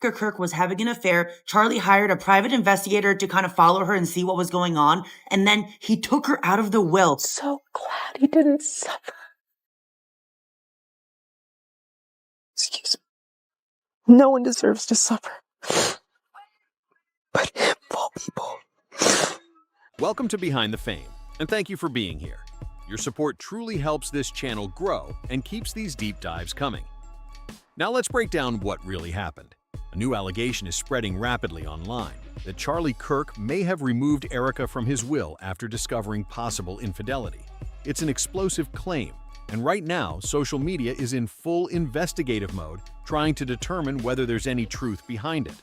Kirk was having an affair, Charlie hired a private investigator to kind of follow her and see what was going on, and then he took her out of the will. So glad he didn't suffer. Excuse me. No one deserves to suffer. But all people. Welcome to Behind the Fame, and thank you for being here. Your support truly helps this channel grow and keeps these deep dives coming. Now let's break down what really happened. A new allegation is spreading rapidly online that Charlie Kirk may have removed Erika from his will after discovering possible infidelity. It's an explosive claim, and right now, social media is in full investigative mode, trying to determine whether there's any truth behind it.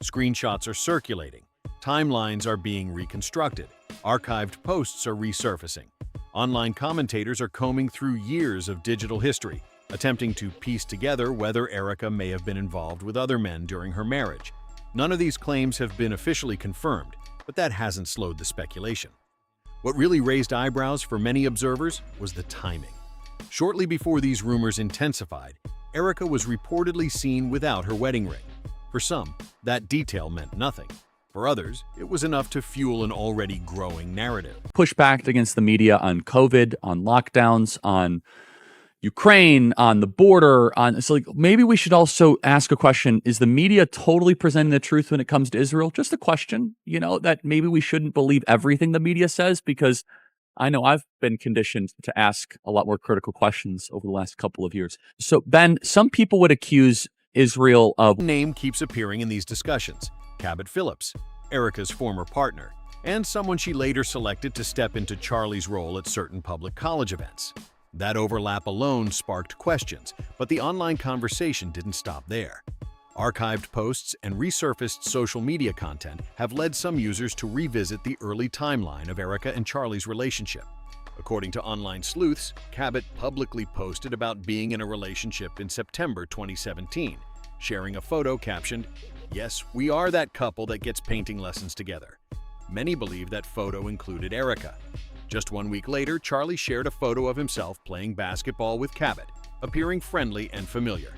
Screenshots are circulating, timelines are being reconstructed, archived posts are resurfacing. Online commentators are combing through years of digital history, attempting to piece together whether Erika may have been involved with other men during her marriage. None of these claims have been officially confirmed, but that hasn't slowed the speculation. What really raised eyebrows for many observers was the timing. Shortly before these rumors intensified, Erika was reportedly seen without her wedding ring. For some, that detail meant nothing. For others, it was enough to fuel an already growing narrative. Push back against the media on COVID, on lockdowns, on Ukraine, on the border, so like maybe we should also ask a question. Is the media totally presenting the truth when it comes to Israel? Just a question, that maybe we shouldn't believe everything the media says, because I know I've been conditioned to ask a lot more critical questions over the last couple of years. So Ben, some people would accuse Israel of... Name keeps appearing in these discussions. Cabot Phillips, Erika's former partner, and someone she later selected to step into Charlie's role at certain public college events. That overlap alone sparked questions, but the online conversation didn't stop there. Archived posts and resurfaced social media content have led some users to revisit the early timeline of Erika and Charlie's relationship. According to online sleuths, Cabot publicly posted about being in a relationship in September 2017, sharing a photo captioned, "Yes, we are that couple that gets painting lessons together." Many believe that photo included Erika. Just 1 week later, Charlie shared a photo of himself playing basketball with Cabot, appearing friendly and familiar.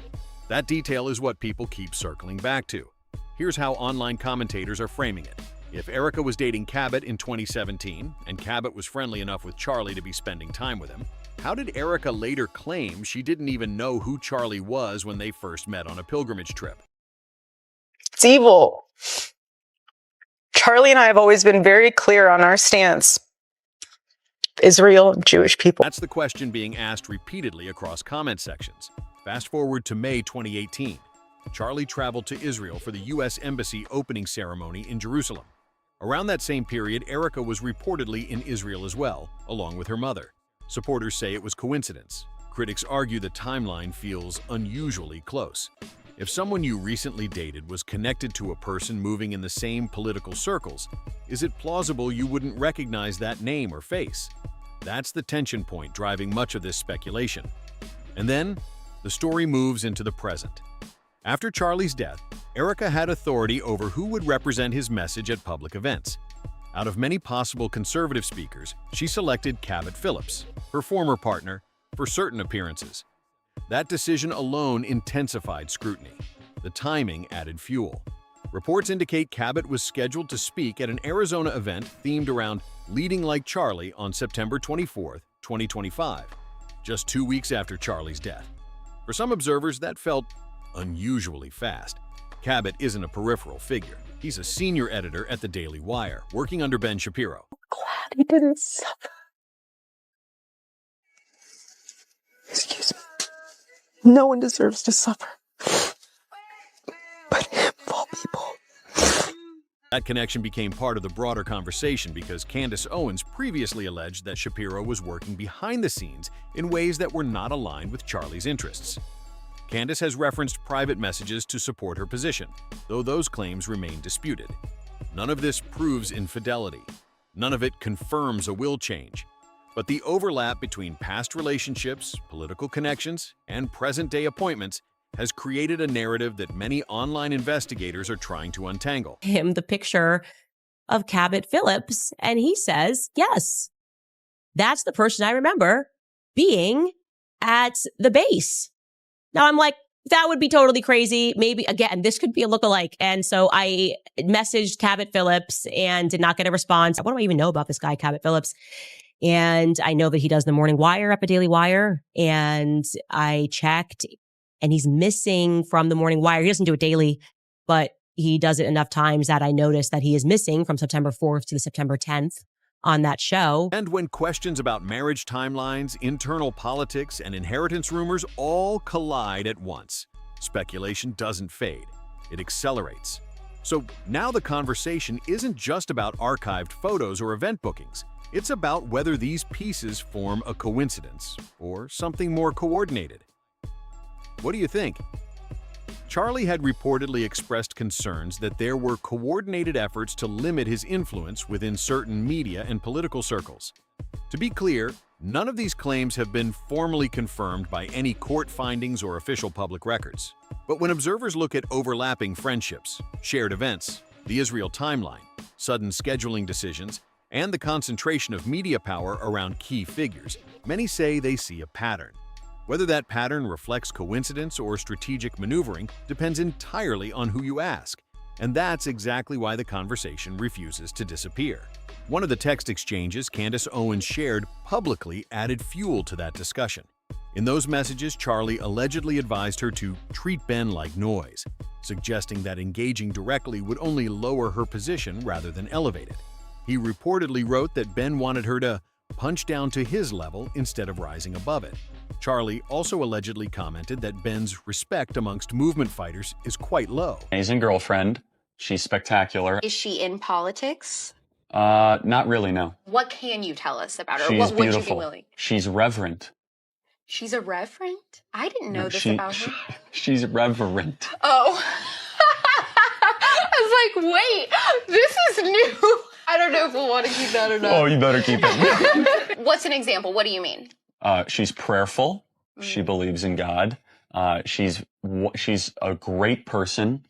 That detail is what people keep circling back to. Here's how online commentators are framing it. If Erika was dating Cabot in 2017, and Cabot was friendly enough with Charlie to be spending time with him, how did Erika later claim she didn't even know who Charlie was when they first met on a pilgrimage trip? It's evil. Charlie and I have always been very clear on our stance. Israel, Jewish people. That's the question being asked repeatedly across comment sections. Fast forward to May 2018. Charlie traveled to Israel for the U.S. Embassy opening ceremony in Jerusalem. Around that same period, Erika was reportedly in Israel as well, along with her mother. Supporters say it was coincidence. Critics argue the timeline feels unusually close. If someone you recently dated was connected to a person moving in the same political circles, is it plausible you wouldn't recognize that name or face? That's the tension point driving much of this speculation. And then, the story moves into the present. After Charlie's death, Erika had authority over who would represent his message at public events. Out of many possible conservative speakers, she selected Cabot Phillips, her former partner, for certain appearances. That decision alone intensified scrutiny. The timing added fuel. Reports indicate Cabot was scheduled to speak at an Arizona event themed around leading like Charlie on September 24, 2025, just 2 weeks after Charlie's death. For some observers, that felt unusually fast. Cabot isn't a peripheral figure. He's a senior editor at the Daily Wire, working under Ben Shapiro. Glad he didn't suffer. Excuse me. No one deserves to suffer. But all people. That connection became part of the broader conversation because Candace Owens previously alleged that Shapiro was working behind the scenes in ways that were not aligned with Charlie's interests. Candace has referenced private messages to support her position, though those claims remain disputed. None of this proves infidelity. None of it confirms a will change. But the overlap between past relationships, political connections, and present-day appointments has created a narrative that many online investigators are trying to untangle. Him the picture of Cabot Phillips, and he says, yes, that's the person I remember being at the base. Now I'm like, That would be totally crazy. Maybe, again, this could be a lookalike. And so I messaged Cabot Phillips and did not get a response. What do I even know about this guy, Cabot Phillips? And I know that he does the Morning Wire up at Daily Wire. And I checked, and he's missing from the Morning Wire. He doesn't do it daily, but he does it enough times that I noticed that he is missing from September 4th to the September 10th on that show. And when questions about marriage timelines, internal politics, and inheritance rumors all collide at once, speculation doesn't fade. It accelerates. So now the conversation isn't just about archived photos or event bookings. It's about whether these pieces form a coincidence or something more coordinated. What do you think? Charlie had reportedly expressed concerns that there were coordinated efforts to limit his influence within certain media and political circles. To be clear, none of these claims have been formally confirmed by any court findings or official public records. But when observers look at overlapping friendships, shared events, the Israel timeline, sudden scheduling decisions, and the concentration of media power around key figures, many say they see a pattern. Whether that pattern reflects coincidence or strategic maneuvering depends entirely on who you ask, and that's exactly why the conversation refuses to disappear. One of the text exchanges Candace Owens shared publicly added fuel to that discussion. In those messages, Charlie allegedly advised her to treat Ben like noise, suggesting that engaging directly would only lower her position rather than elevate it. He reportedly wrote that Ben wanted her to punch down to his level instead of rising above it. Charlie also allegedly commented that Ben's respect amongst movement fighters is quite low. Amazing girlfriend. She's spectacular. Is she in politics? Not really, no. What can you tell us about her? She's What would you be beautiful. willing? She's reverent. She's a reverend? I didn't know this about her. She's reverent. Oh. I was like, wait, this is new. I don't know if we'll want to keep that or not. Oh, you better keep it. What's an example? What do you mean? She's prayerful. She believes in God. She's a great person.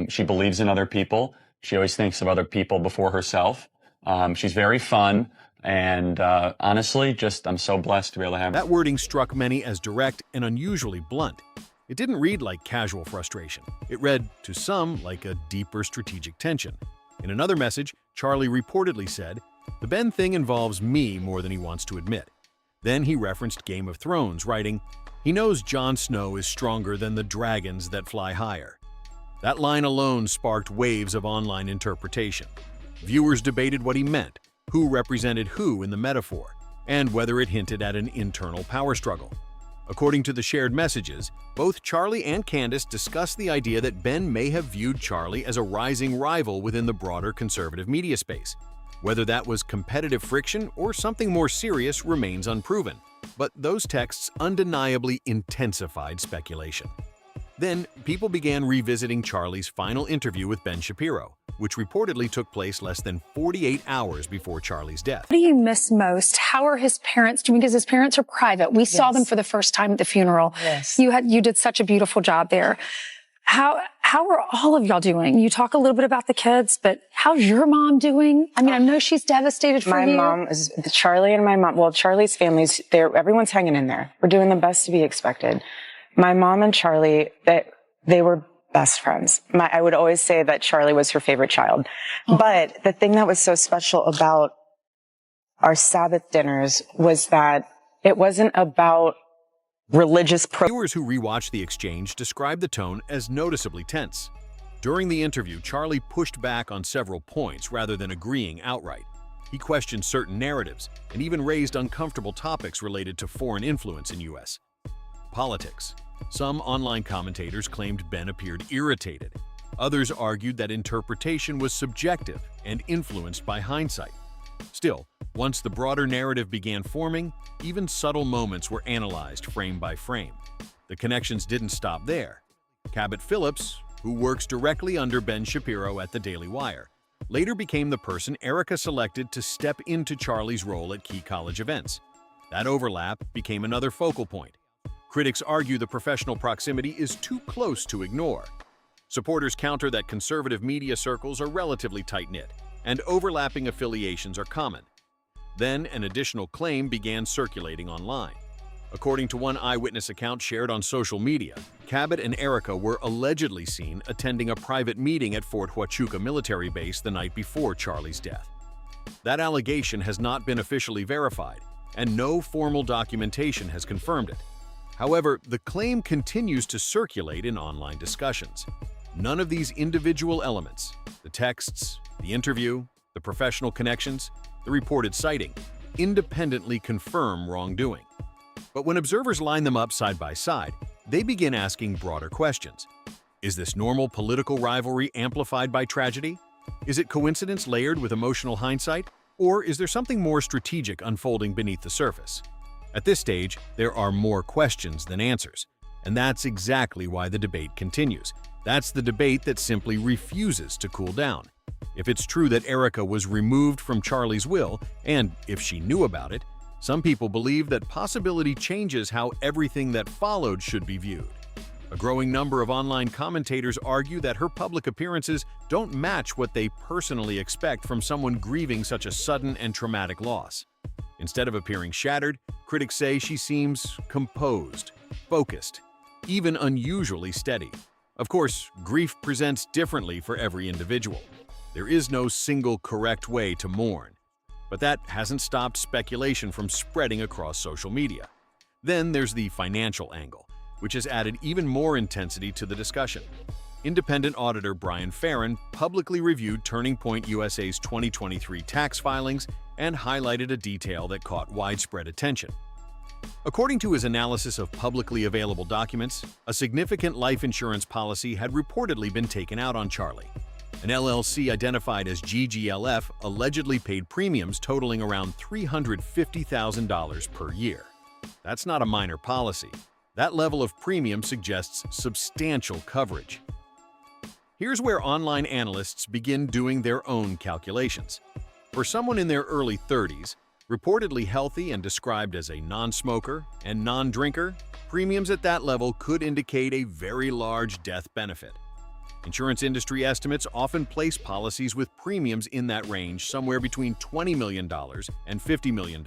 She believes in other people. She always thinks of other people before herself. She's very fun. And honestly, I'm so blessed to be able to have her. That wording struck many as direct and unusually blunt. It didn't read like casual frustration. It read, to some, like a deeper strategic tension. In another message, Charlie reportedly said, "The Ben thing involves me more than he wants to admit." Then he referenced Game of Thrones, writing, "He knows Jon Snow is stronger than the dragons that fly higher." That line alone sparked waves of online interpretation. Viewers debated what he meant, who represented who in the metaphor, and whether it hinted at an internal power struggle. According to the shared messages, both Charlie and Candace discussed the idea that Ben may have viewed Charlie as a rising rival within the broader conservative media space. Whether that was competitive friction or something more serious remains unproven, but those texts undeniably intensified speculation. Then, people began revisiting Charlie's final interview with Ben Shapiro, which reportedly took place less than 48 hours before Charlie's death. What do you miss most? How are his parents doing? Because his parents are private. We saw them for the first time at the funeral. Yes. You did such a beautiful job there. How are all of y'all doing? You talk a little bit about the kids, but how's your mom doing? I mean, I know she's devastated for you. My mom is Charlie and my mom. Well, Charlie's family's there. Everyone's hanging in there. We're doing the best to be expected. My mom and Charlie, they were best friends. I would always say that Charlie was her favorite child. But the thing that was so special about our Sabbath dinners was that it wasn't about religious Viewers who rewatched the exchange described the tone as noticeably tense. During the interview, Charlie pushed back on several points rather than agreeing outright. He questioned certain narratives and even raised uncomfortable topics related to foreign influence in U.S. politics. Some online commentators claimed Ben appeared irritated. Others argued that interpretation was subjective and influenced by hindsight. Still, once the broader narrative began forming, even subtle moments were analyzed frame by frame. The connections didn't stop there. Cabot Phillips, who works directly under Ben Shapiro at the Daily Wire, later became the person Erika selected to step into Charlie's role at key college events. That overlap became another focal point. Critics argue the professional proximity is too close to ignore. Supporters counter that conservative media circles are relatively tight-knit, and overlapping affiliations are common. Then an additional claim began circulating online. According to one eyewitness account shared on social media, Cabot and Erika were allegedly seen attending a private meeting at Fort Huachuca military base the night before Charlie's death. That allegation has not been officially verified, and no formal documentation has confirmed it. However, the claim continues to circulate in online discussions. None of these individual elements, the texts, the interview, the professional connections, the reported sighting, independently confirm wrongdoing. But when observers line them up side by side, they begin asking broader questions. Is this normal political rivalry amplified by tragedy? Is it coincidence layered with emotional hindsight? Or is there something more strategic unfolding beneath the surface? At this stage, there are more questions than answers. And that's exactly why the debate continues. That's the debate that simply refuses to cool down. If it's true that Erika was removed from Charlie's will, and if she knew about it, some people believe that possibility changes how everything that followed should be viewed. A growing number of online commentators argue that her public appearances don't match what they personally expect from someone grieving such a sudden and traumatic loss. Instead of appearing shattered, critics say she seems composed, focused, even unusually steady. Of course, grief presents differently for every individual. There is no single correct way to mourn. But that hasn't stopped speculation from spreading across social media. Then there's the financial angle, which has added even more intensity to the discussion. Independent auditor Brian Farron publicly reviewed Turning Point USA's 2023 tax filings and highlighted a detail that caught widespread attention. According to his analysis of publicly available documents, a significant life insurance policy had reportedly been taken out on Charlie. An LLC identified as GGLF allegedly paid premiums totaling around $350,000 per year. That's not a minor policy. That level of premium suggests substantial coverage. Here's where online analysts begin doing their own calculations. For someone in their early 30s, reportedly healthy and described as a non-smoker and non-drinker, premiums at that level could indicate a very large death benefit. Insurance industry estimates often place policies with premiums in that range somewhere between $20 million and $50 million.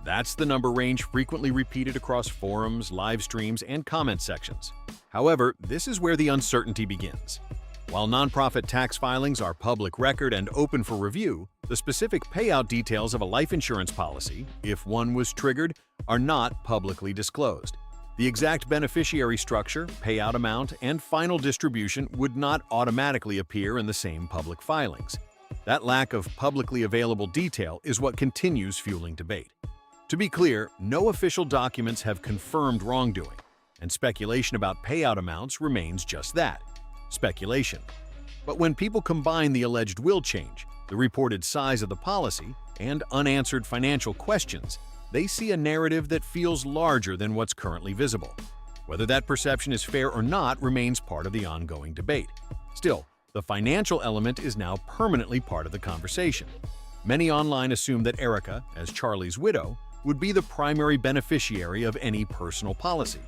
That's the number range frequently repeated across forums, live streams, and comment sections. However, this is where the uncertainty begins. While nonprofit tax filings are public record and open for review, the specific payout details of a life insurance policy, if one was triggered, are not publicly disclosed. The exact beneficiary structure, payout amount, and final distribution would not automatically appear in the same public filings. That lack of publicly available detail is what continues fueling debate. To be clear, no official documents have confirmed wrongdoing, and speculation about payout amounts remains just that, speculation. But when people combine the alleged will change, the reported size of the policy, and unanswered financial questions, they see a narrative that feels larger than what's currently visible. Whether that perception is fair or not remains part of the ongoing debate. Still, the financial element is now permanently part of the conversation. Many online assume that Erika, as Charlie's widow, would be the primary beneficiary of any personal policy.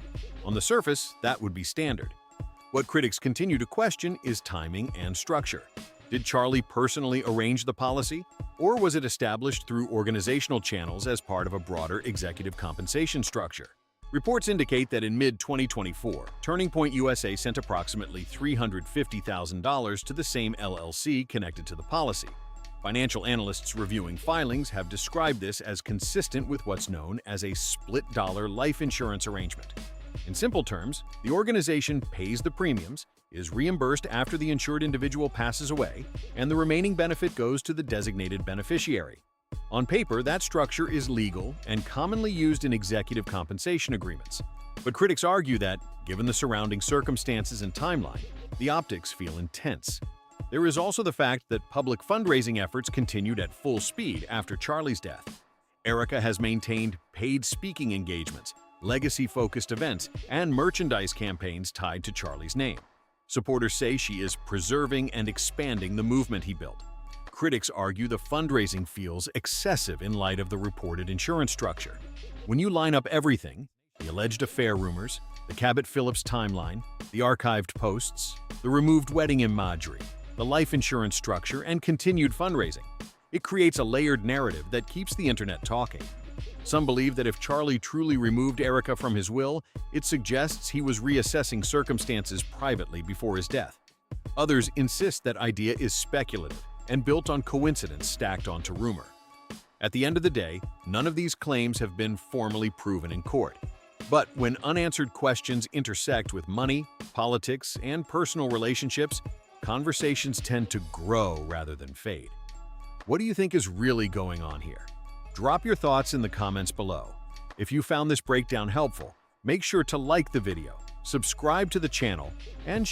On the surface, that would be standard. What critics continue to question is timing and structure. Did Charlie personally arrange the policy, or was it established through organizational channels as part of a broader executive compensation structure? Reports indicate that in mid-2024, Turning Point USA sent approximately $350,000 to the same LLC connected to the policy. Financial analysts reviewing filings have described this as consistent with what's known as a split-dollar life insurance arrangement. In simple terms, the organization pays the premiums, is reimbursed after the insured individual passes away, and the remaining benefit goes to the designated beneficiary. On paper, that structure is legal and commonly used in executive compensation agreements. But critics argue that, given the surrounding circumstances and timeline, the optics feel intense. There is also the fact that public fundraising efforts continued at full speed after Charlie's death. Erika has maintained paid speaking engagements, legacy-focused events, and merchandise campaigns tied to Charlie's name. Supporters say she is preserving and expanding the movement he built. Critics argue the fundraising feels excessive in light of the reported insurance structure. When you line up everything, the alleged affair rumors, the Cabot Phillips timeline, the archived posts, the removed wedding imagery, the life insurance structure, and continued fundraising, it creates a layered narrative that keeps the internet talking. Some believe that if Charlie truly removed Erika from his will, it suggests he was reassessing circumstances privately before his death. Others insist that idea is speculative and built on coincidence stacked onto rumor. At the end of the day, none of these claims have been formally proven in court. But when unanswered questions intersect with money, politics, and personal relationships, conversations tend to grow rather than fade. What do you think is really going on here? Drop your thoughts in the comments below. If you found this breakdown helpful, make sure to like the video, subscribe to the channel, and